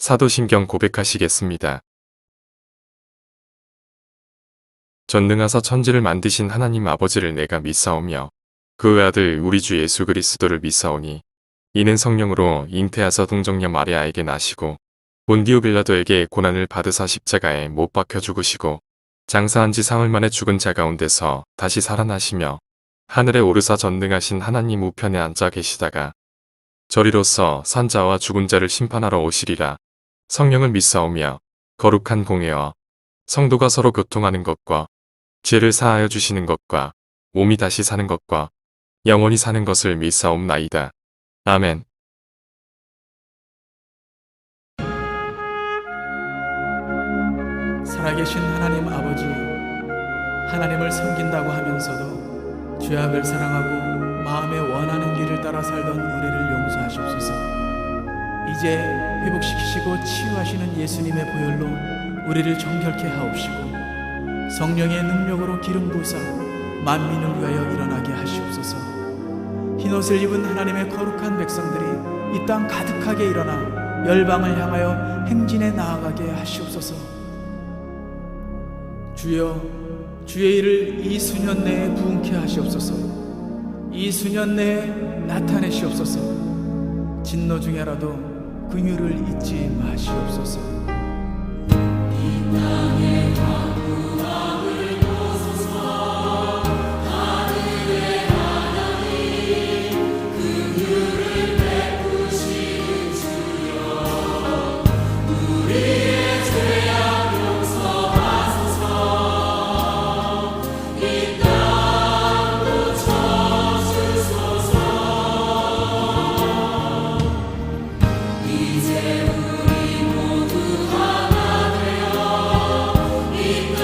사도신경 고백하시겠습니다. 전능하사 천지를 만드신 하나님 아버지를 내가 믿사오며 그 아들 우리 주 예수 그리스도를 믿사오니 이는 성령으로 잉태하사 동정녀 마리아에게 나시고 본디오 빌라도에게 고난을 받으사 십자가에 못 박혀 죽으시고 장사한 지 사흘 만에 죽은 자 가운데서 다시 살아나시며 하늘에 오르사 전능하신 하나님 우편에 앉아 계시다가 저리로서 산자와 죽은 자를 심판하러 오시리라. 성령을 믿사오며 거룩한 공회와 성도가 서로 교통하는 것과 죄를 사하여 주시는 것과 몸이 다시 사는 것과 영원히 사는 것을 믿사옵나이다. 아멘. 살아계신 하나님 아버지, 하나님을 섬긴다고 하면서도 죄악을 사랑하고 마음에 원하는 길을 따라 살던 우리를 용서하시옵소서. 이제 회복시키시고 치유하시는 예수님의 보혈로 우리를 정결케 하옵시고 성령의 능력으로 기름 부으사 만민을 위하여 일어나게 하시옵소서. 흰옷을 입은 하나님의 거룩한 백성들이 이 땅 가득하게 일어나 열방을 향하여 행진에 나아가게 하시옵소서. 주여, 주의 일을 이 수년 내에 부응케 하시옵소서. 이 수년 내에 나타내시옵소서. 진노 중에라도 긍휼을 잊지 마시옵소서. 이 땅에 화구함을 벗어서 하늘의 하나님 긍휼을 베푸시는 주여, 우리의 죄악 용서하소서. 이 땅도 쳐주소서. 이제 우리 모두 하나 되어 이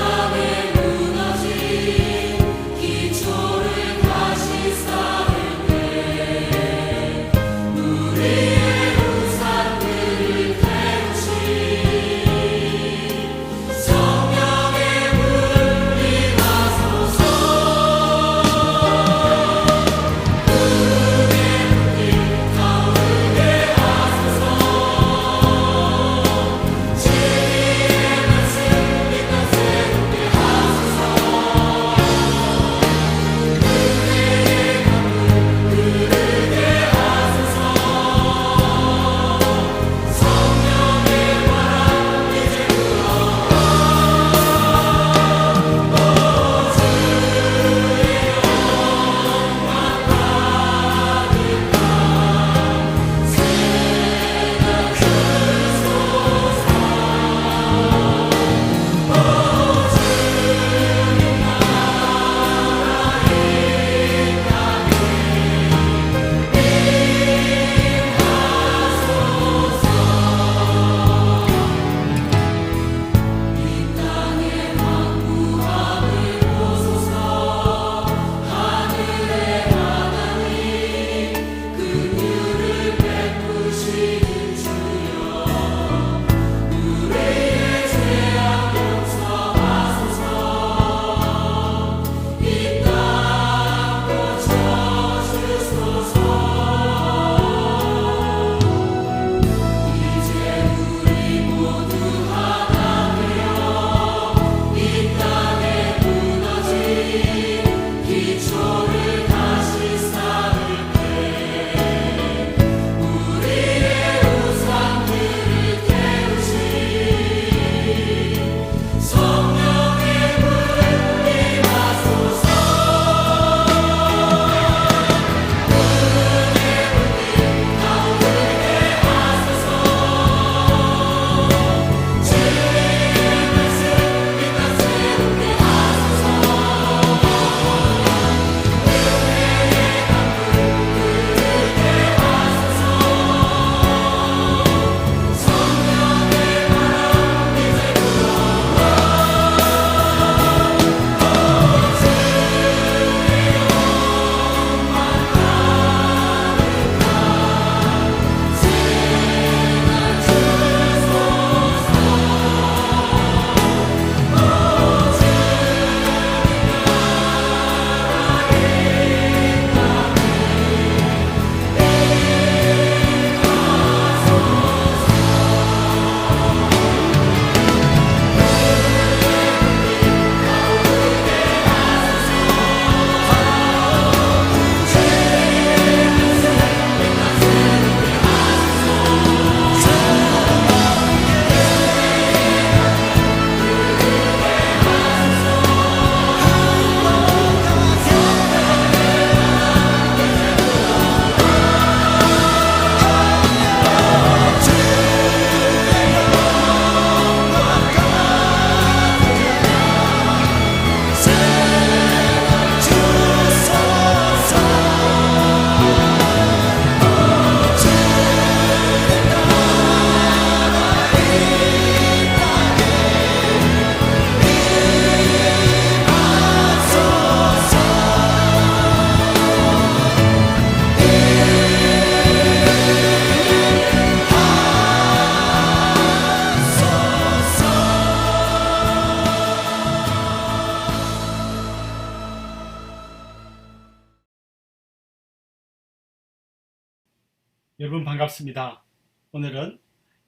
여러분 반갑습니다. 오늘은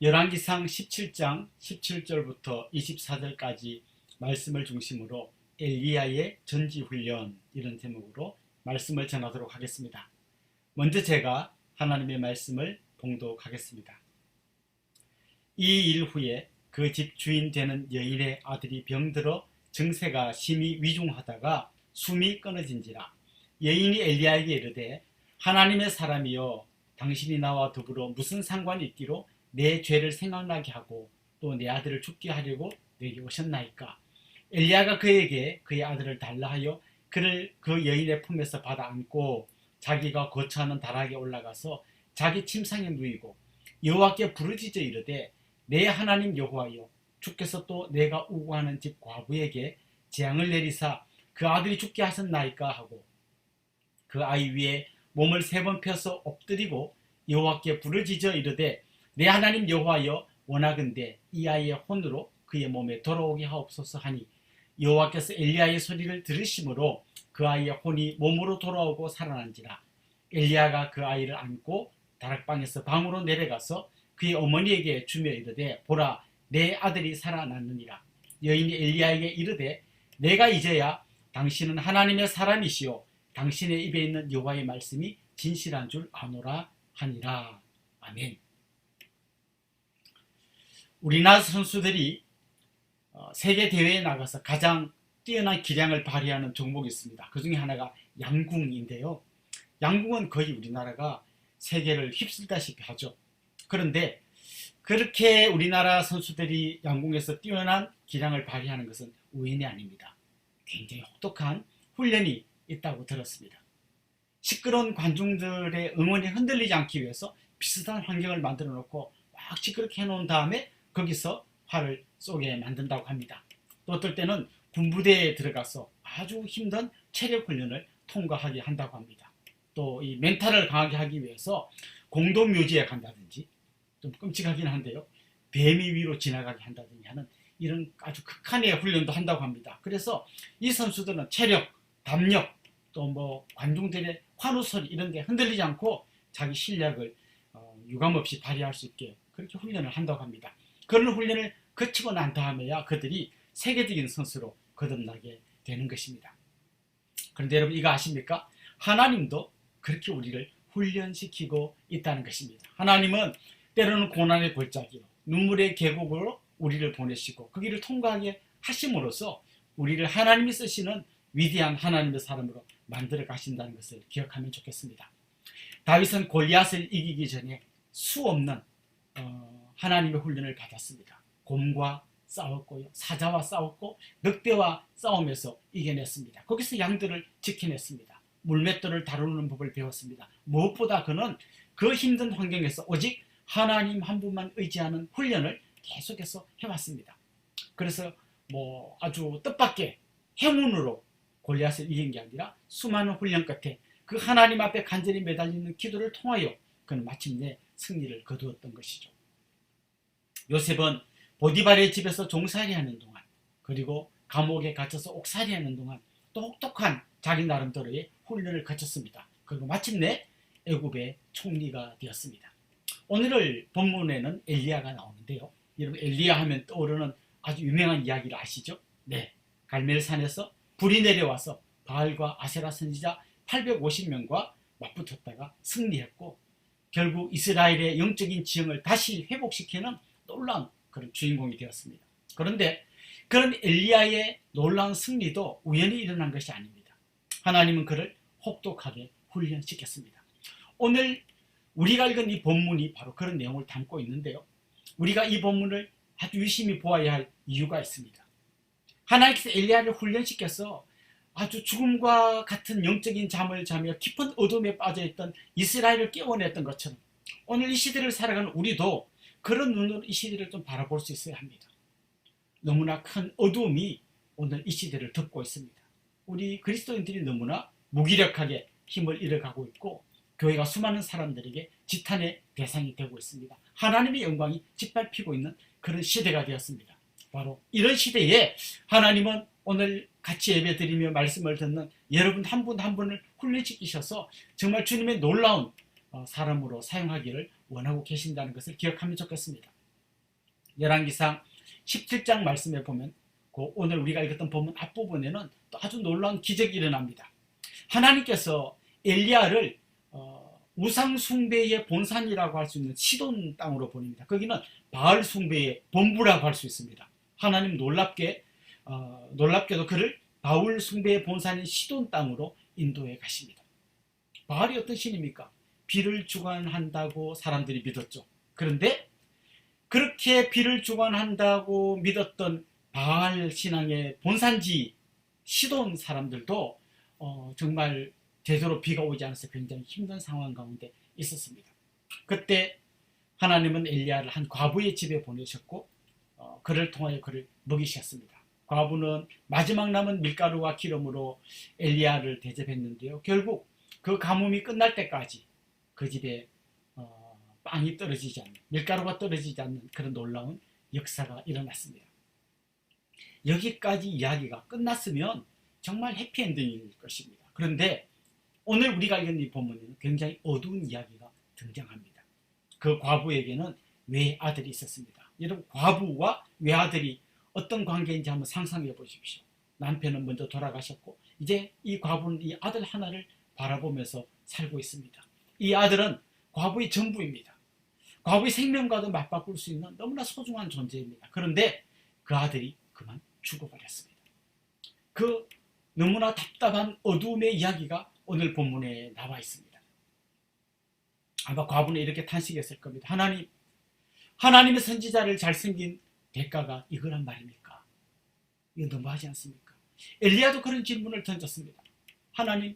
열왕기상 17장 17절부터 24절까지 말씀을 중심으로 엘리야의 전지훈련 이런 제목으로 말씀을 전하도록 하겠습니다. 먼저 제가 하나님의 말씀을 봉독하겠습니다. 이 일 후에 그 집 주인 되는 여인의 아들이 병들어 증세가 심히 위중하다가 숨이 끊어진지라. 여인이 엘리야에게 이르되 하나님의 사람이여 당신이 나와 더불어 무슨 상관이 있기로 내 죄를 생각나게 하고 또 내 아들을 죽게 하려고 내게 오셨나이까. 엘리야가 그에게 그의 아들을 달라 하여 그를 그 여인의 품에서 받아 안고 자기가 거처하는 다락에 올라가서 자기 침상에 누이고 여호와께 부르짖어 이르되 내 하나님 여호와여 주께서 또 내가 우고하는 집 과부에게 재앙을 내리사 그 아들이 죽게 하셨나이까 하고 그 아이 위에 몸을 3번 펴서 엎드리고 여호와께 부르짖어 이르되 내 하나님 여호와여 원하건대 이 아이의 혼으로 그의 몸에 돌아오게 하옵소서 하니 여호와께서 엘리야의 소리를 들으심으로 그 아이의 혼이 몸으로 돌아오고 살아난지라. 엘리야가 그 아이를 안고 다락방에서 방으로 내려가서 그의 어머니에게 주며 이르되 보라 내 아들이 살아났느니라. 여인이 엘리야에게 이르되 내가 이제야 당신은 하나님의 사람이시오 당신의 입에 있는 여호와의 말씀이 진실한 줄 아노라 하니라. 아멘. 우리나라 선수들이 세계 대회에 나가서 가장 뛰어난 기량을 발휘하는 종목이 있습니다. 그 중에 하나가 양궁인데요. 양궁은 거의 우리나라가 세계를 휩쓸다시피 하죠. 그런데 그렇게 우리나라 선수들이 양궁에서 뛰어난 기량을 발휘하는 것은 우연이 아닙니다. 굉장히 혹독한 훈련이 있다고 들었습니다. 시끄러운 관중들의 응원이 흔들리지 않기 위해서 비슷한 환경을 만들어 놓고 막 시끄럽게 해놓은 다음에 거기서 활을 쏘게 만든다고 합니다. 또 어떨 때는 군부대에 들어가서 아주 힘든 체력 훈련을 통과하게 한다고 합니다. 또 이 멘탈을 강하게 하기 위해서 공동묘지에 간다든지 좀 끔찍하긴 한데요. 뱀이 위로 지나가게 한다든지 하는 이런 아주 극한의 훈련도 한다고 합니다. 그래서 이 선수들은 체력, 담력, 또 뭐 관중들의 환호 소리 이런 게 흔들리지 않고 자기 실력을 유감없이 발휘할 수 있게 그렇게 훈련을 한다고 합니다. 그런 훈련을 거치고 난 다음에야 그들이 세계적인 선수로 거듭나게 되는 것입니다. 그런데 여러분 이거 아십니까? 하나님도 그렇게 우리를 훈련시키고 있다는 것입니다. 하나님은 때로는 고난의 골짜기로 눈물의 계곡으로 우리를 보내시고 그 길을 통과하게 하심으로써 우리를 하나님이 쓰시는 위대한 하나님의 사람으로 만들어 가신다는 것을 기억하면 좋겠습니다. 다윗은 골리앗을 이기기 전에 수없는 하나님의 훈련을 받았습니다. 곰과 싸웠고요, 사자와 싸웠고 늑대와 싸움에서 이겨냈습니다. 거기서 양들을 지켜냈습니다. 물맷돌을 다루는 법을 배웠습니다. 무엇보다 그는 그 힘든 환경에서 오직 하나님 한 분만 의지하는 훈련을 계속해서 해왔습니다. 그래서 뭐 아주 뜻밖의 행운으로 골리앗을 이긴 게 아니라 수많은 훈련 끝에 그 하나님 앞에 간절히 매달리는 기도를 통하여 그는 마침내 승리를 거두었던 것이죠. 요셉은 보디발의 집에서 종살이하는 동안 그리고 감옥에 갇혀서 옥살이하는 동안 또 혹독한 자기 나름대로의 훈련을 거쳤습니다. 그리고 마침내 애굽의 총리가 되었습니다. 오늘 본문에는 엘리야가 나오는데요. 여러분 엘리야 하면 떠오르는 아주 유명한 이야기를 아시죠? 네, 갈멜산에서 불이 내려와서 바알과 아세라 선지자 850명과 맞붙었다가 승리했고 결국 이스라엘의 영적인 지형을 다시 회복시키는 놀라운 그런 주인공이 되었습니다. 그런데 그런 엘리야의 놀라운 승리도 우연히 일어난 것이 아닙니다. 하나님은 그를 혹독하게 훈련시켰습니다. 오늘 우리가 읽은 이 본문이 바로 그런 내용을 담고 있는데요. 우리가 이 본문을 아주 유심히 보아야 할 이유가 있습니다. 하나님께서 엘리야를 훈련시켜서 아주 죽음과 같은 영적인 잠을 자며 깊은 어둠에 빠져있던 이스라엘을 깨워냈던 것처럼 오늘 이 시대를 살아가는 우리도 그런 눈으로 이 시대를 좀 바라볼 수 있어야 합니다. 너무나 큰 어둠이 오늘 이 시대를 덮고 있습니다. 우리 그리스도인들이 너무나 무기력하게 힘을 잃어가고 있고 교회가 수많은 사람들에게 지탄의 대상이 되고 있습니다. 하나님의 영광이 짓밟히고 있는 그런 시대가 되었습니다. 바로 이런 시대에 하나님은 오늘 같이 예배드리며 말씀을 듣는 여러분 한 분 한 분을 훈련시키셔서 정말 주님의 놀라운 사람으로 사용하기를 원하고 계신다는 것을 기억하면 좋겠습니다. 열왕기상 17장 말씀에 보면 오늘 우리가 읽었던 본문 앞부분에는 또 아주 놀라운 기적이 일어납니다. 하나님께서 엘리야를 우상 숭배의 본산이라고 할 수 있는 시돈 땅으로 보냅니다. 거기는 바알 숭배의 본부라고 할 수 있습니다. 하나님 놀랍게도 그를 바울 숭배의 본산인 시돈 땅으로 인도해 가십니다. 바알이 어떤 신입니까? 비를 주관한다고 사람들이 믿었죠. 그런데 그렇게 비를 주관한다고 믿었던 바알 신앙의 본산지 시돈 사람들도 정말 제대로 비가 오지 않아서 굉장히 힘든 상황 가운데 있었습니다. 그때 하나님은 엘리야를 한 과부의 집에 보내셨고 그를 통하여 그를 먹이셨습니다. 과부는 마지막 남은 밀가루와 기름으로 엘리야를 대접했는데요. 결국 그 가뭄이 끝날 때까지 그 집에 빵이 떨어지지 않는, 밀가루가 떨어지지 않는 그런 놀라운 역사가 일어났습니다. 여기까지 이야기가 끝났으면 정말 해피엔딩일 것입니다. 그런데 오늘 우리가 읽은 이 본문에는 굉장히 어두운 이야기가 등장합니다. 그 과부에게는 외아들이 있었습니다. 여러분, 과부와 외아들이 어떤 관계인지 한번 상상해 보십시오. 남편은 먼저 돌아가셨고 이제 이 과부는 이 아들 하나를 바라보면서 살고 있습니다. 이 아들은 과부의 전부입니다. 과부의 생명과도 맞바꿀 수 있는 너무나 소중한 존재입니다. 그런데 그 아들이 그만 죽어버렸습니다. 그 너무나 답답한 어두움의 이야기가 오늘 본문에 나와 있습니다. 아마 과부는 이렇게 탄식했을 겁니다. 하나님의 선지자를 잘생긴 대가가 이거란 말입니까? 이거 너무하지 않습니까? 엘리야도 그런 질문을 던졌습니다. 하나님,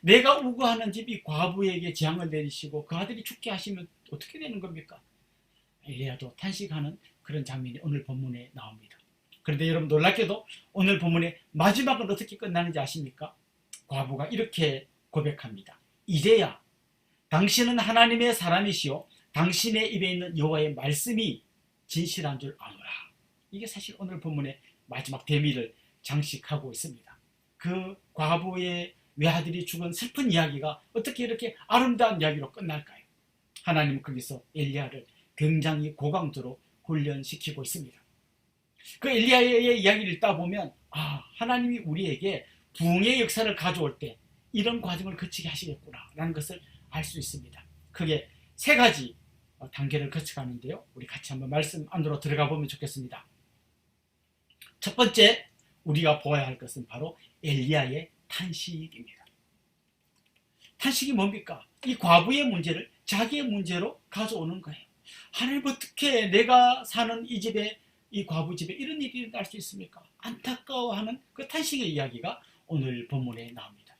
내가 우거하는 집 이 과부에게 재앙을 내리시고 그 아들이 죽게 하시면 어떻게 되는 겁니까? 엘리야도 탄식하는 그런 장면이 오늘 본문에 나옵니다. 그런데 여러분, 놀랍게도 오늘 본문의 마지막은 어떻게 끝나는지 아십니까? 과부가 이렇게 고백합니다. 이제야 당신은 하나님의 사람이시오 당신의 입에 있는 여호와의 말씀이 진실한 줄 아노라. 이게 사실 오늘 본문의 마지막 대미를 장식하고 있습니다. 그 과부의 외아들이 죽은 슬픈 이야기가 어떻게 이렇게 아름다운 이야기로 끝날까요? 하나님은 거기서 엘리야를 굉장히 고강도로 훈련시키고 있습니다. 그 엘리야의 이야기를 읽다 보면 하나님이 우리에게 부흥의 역사를 가져올 때 이런 과정을 거치게 하시겠구나 라는 것을 알 수 있습니다. 크게 세 가지 단계를 거쳐가는데요. 우리 같이 한번 말씀 안으로 들어가 보면 좋겠습니다. 첫 번째 우리가 보아야 할 것은 바로 엘리야의 탄식입니다. 탄식이 뭡니까? 이 과부의 문제를 자기의 문제로 가져오는 거예요. 하나님, 어떻게 내가 사는 이 집에, 이 과부 집에 이런 일이 일어날 수 있습니까? 안타까워하는 그 탄식의 이야기가 오늘 본문에 나옵니다.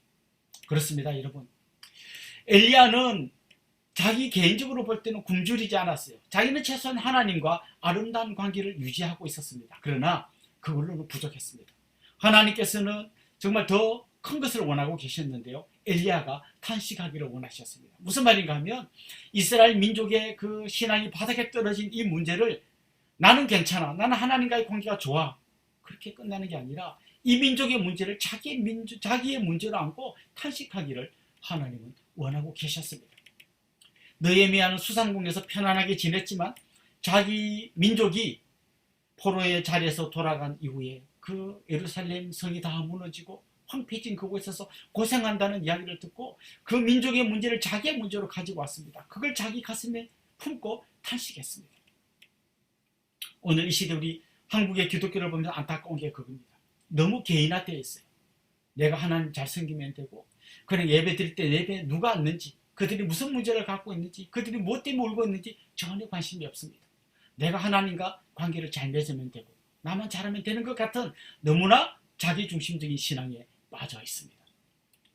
그렇습니다, 여러분. 엘리야는 자기 개인적으로 볼 때는 굶주리지 않았어요. 자기는 최소한 하나님과 아름다운 관계를 유지하고 있었습니다. 그러나 그걸로는 부족했습니다. 하나님께서는 정말 더 큰 것을 원하고 계셨는데요. 엘리야가 탄식하기를 원하셨습니다. 무슨 말인가 하면 이스라엘 민족의 그 신앙이 바닥에 떨어진 이 문제를 나는 괜찮아, 나는 하나님과의 관계가 좋아, 그렇게 끝나는 게 아니라 이 민족의 문제를 자기의 문제로 안고 탄식하기를 하나님은 원하고 계셨습니다. 느헤미야는 수상궁에서 편안하게 지냈지만 자기 민족이 포로의 자리에서 돌아간 이후에 그 예루살렘 성이 다 무너지고 황폐해진 그곳에서 고생한다는 이야기를 듣고 그 민족의 문제를 자기의 문제로 가지고 왔습니다. 그걸 자기 가슴에 품고 탄식했습니다. 오늘 이 시대 우리 한국의 기독교를 보면서 안타까운 게 그겁니다. 너무 개인화되어 있어요. 내가 하나님 잘 섬기면 되고, 그냥 예배 드릴 때 예배 누가 왔는지, 그들이 무슨 문제를 갖고 있는지, 그들이 무엇 때문에 울고 있는지 전혀 관심이 없습니다. 내가 하나님과 관계를 잘 맺으면 되고 나만 잘하면 되는 것 같은 너무나 자기중심적인 신앙에 빠져 있습니다.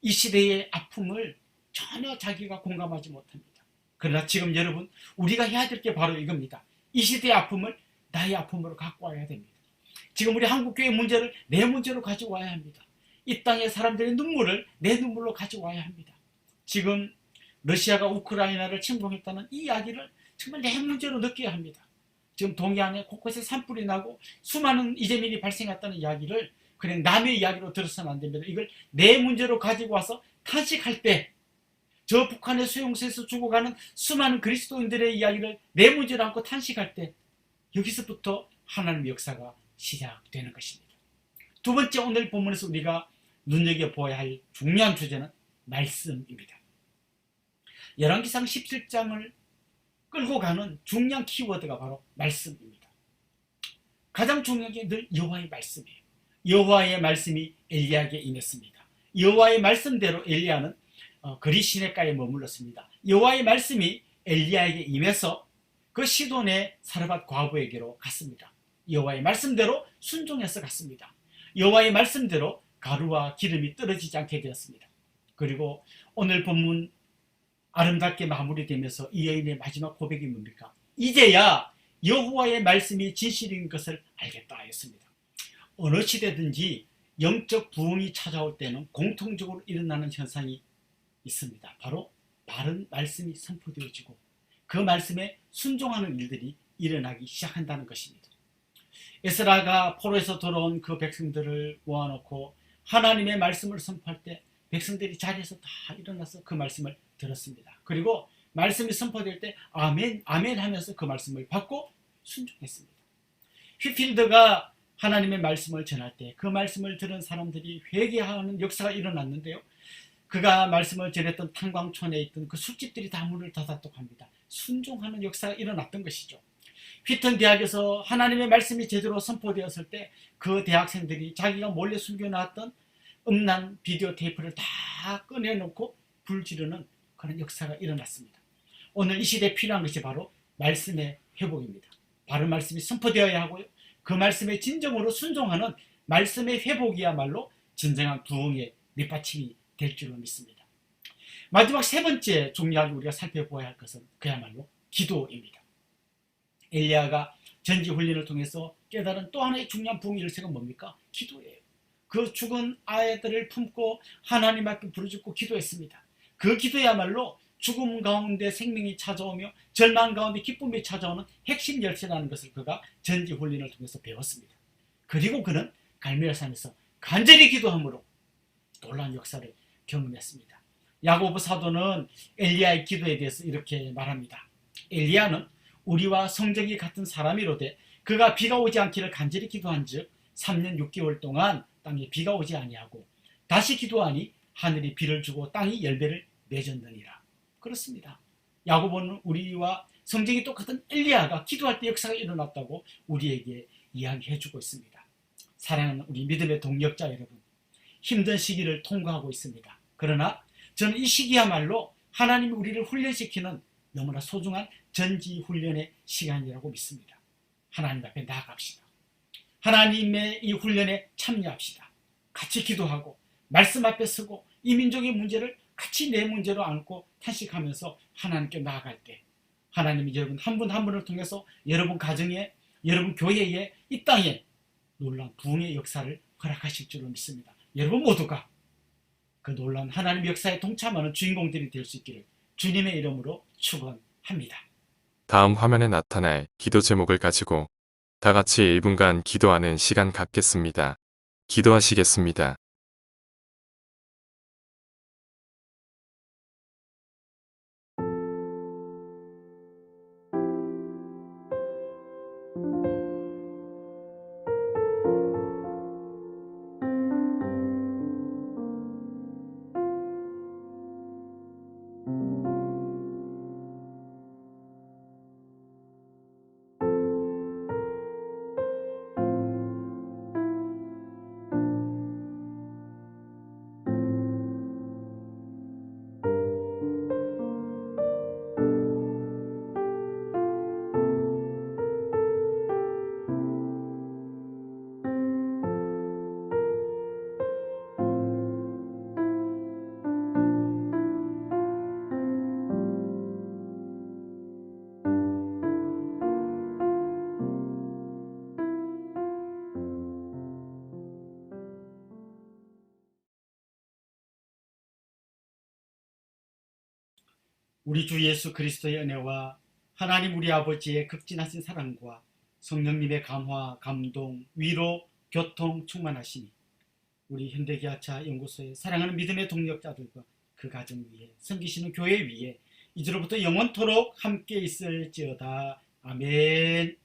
이 시대의 아픔을 전혀 자기가 공감하지 못합니다. 그러나 지금 여러분, 우리가 해야 될 게 바로 이겁니다. 이 시대의 아픔을 나의 아픔으로 갖고 와야 됩니다. 지금 우리 한국교회 문제를 내 문제로 가지고 와야 합니다. 이 땅의 사람들의 눈물을 내 눈물로 가지고 와야 합니다. 지금 러시아가 우크라이나를 침공했다는 이 이야기를 정말 내 문제로 느껴야 합니다. 지금 동해안에 곳곳에 산불이 나고 수많은 이재민이 발생했다는 이야기를 그냥 남의 이야기로 들어서는 안 됩니다. 이걸 내 문제로 가지고 와서 탄식할 때 저 북한의 수용소에서 죽어가는 수많은 그리스도인들의 이야기를 내무질 않고 탄식할 때 여기서부터 하나님의 역사가 시작되는 것입니다. 두 번째, 오늘 본문에서 우리가 눈여겨보아야 할 중요한 주제는 말씀입니다. 열왕기상 17장을 끌고 가는 중요한 키워드가 바로 말씀입니다. 가장 중요한 게 늘 여호와의 말씀이에요. 여호와의 말씀이 엘리야에게 임했습니다. 여호와의 말씀대로 엘리야는 그리 시내가에 머물렀습니다. 여호와의 말씀이 엘리야에게 임해서 그 시돈의 사르밧 과부에게로 갔습니다. 여호와의 말씀대로 순종해서 갔습니다. 여호와의 말씀대로 가루와 기름이 떨어지지 않게 되었습니다. 그리고 오늘 본문 아름답게 마무리되면서 이 여인의 마지막 고백이 뭡니까? 이제야 여호와의 말씀이 진실인 것을 알겠다 하였습니다. 어느 시대든지 영적 부흥이 찾아올 때는 공통적으로 일어나는 현상이 있습니다. 바로 바른 말씀이 선포되어지고 그 말씀에 순종하는 일들이 일어나기 시작한다는 것입니다. 에스라가 포로에서 돌아온 그 백성들을 모아놓고 하나님의 말씀을 선포할 때 백성들이 자리에서 다 일어나서 그 말씀을 들었습니다. 그리고 말씀이 선포될 때 아멘, 아멘 하면서 그 말씀을 받고 순종했습니다. 휘필드가 하나님의 말씀을 전할 때 그 말씀을 들은 사람들이 회개하는 역사가 일어났는데요. 그가 말씀을 전했던 탄광촌에 있던 그 술집들이 다 문을 닫았다고 합니다. 순종하는 역사가 일어났던 것이죠. 휘튼 대학에서 하나님의 말씀이 제대로 선포되었을 때 그 대학생들이 자기가 몰래 숨겨놨던 음란 비디오 테이프를 다 꺼내놓고 불 지르는 그런 역사가 일어났습니다. 오늘 이 시대에 필요한 것이 바로 말씀의 회복입니다. 바른 말씀이 선포되어야 하고요. 그 말씀에 진정으로 순종하는 말씀의 회복이야말로 진정한 부흥의 밑받침이 될 줄로 믿습니다. 마지막 세 번째 중요하게 우리가 살펴보아야 할 것은 그야말로 기도입니다. 엘리야가 전지훈련을 통해서 깨달은 또 하나의 중요한 부흥의 열쇠가 뭡니까? 기도예요. 그 죽은 아이들을 품고 하나님 앞에 부르짖고 기도했습니다. 그 기도야말로 죽음 가운데 생명이 찾아오며 절망 가운데 기쁨이 찾아오는 핵심 열쇠라는 것을 그가 전지훈련을 통해서 배웠습니다. 그리고 그는 갈멜산에서 간절히 기도함으로 놀라운 역사를 경험했습니다. 야고보 사도는 엘리야의 기도에 대해서 이렇게 말합니다. 엘리야는 우리와 성적이 같은 사람이로되 그가 비가 오지 않기를 간절히 기도한 즉 3년 6개월 동안 땅에 비가 오지 아니하고 다시 기도하니 하늘이 비를 주고 땅이 열매를 맺었느니라. 그렇습니다. 야고보는 우리와 성적이 똑같은 엘리야가 기도할 때 역사가 일어났다고 우리에게 이야기해주고 있습니다. 사랑하는 우리 믿음의 동력자 여러분, 힘든 시기를 통과하고 있습니다. 그러나 저는 이 시기야말로 하나님이 우리를 훈련시키는 너무나 소중한 전지훈련의 시간이라고 믿습니다. 하나님 앞에 나아갑시다. 하나님의 이 훈련에 참여합시다. 같이 기도하고 말씀 앞에 서고 이 민족의 문제를 같이 내 문제로 안고 탄식하면서 하나님께 나아갈 때 하나님이 여러분 한 분 한 분을 통해서 여러분 가정에, 여러분 교회에, 이 땅에 놀라운 부흥의 역사를 허락하실 줄로 믿습니다. 여러분 모두가 그 놀라운 하나님의 역사에 동참하는 주인공들이 될 수 있기를 주님의 이름으로 축원합니다. 다음 화면에 나타날 기도 제목을 가지고 다 같이 1분간 기도하는 시간 갖겠습니다. 기도하시겠습니다. 우리 주 예수 그리스도의 은혜와 하나님 우리 아버지의 극진하신 사랑과 성령님의 감화, 감동, 위로, 교통 충만하시니 우리 현대기아차 연구소의 사랑하는 믿음의 동력자들과 그 가정 위에, 섬기시는 교회 위에 이제로부터 영원토록 함께 있을지어다. 아멘.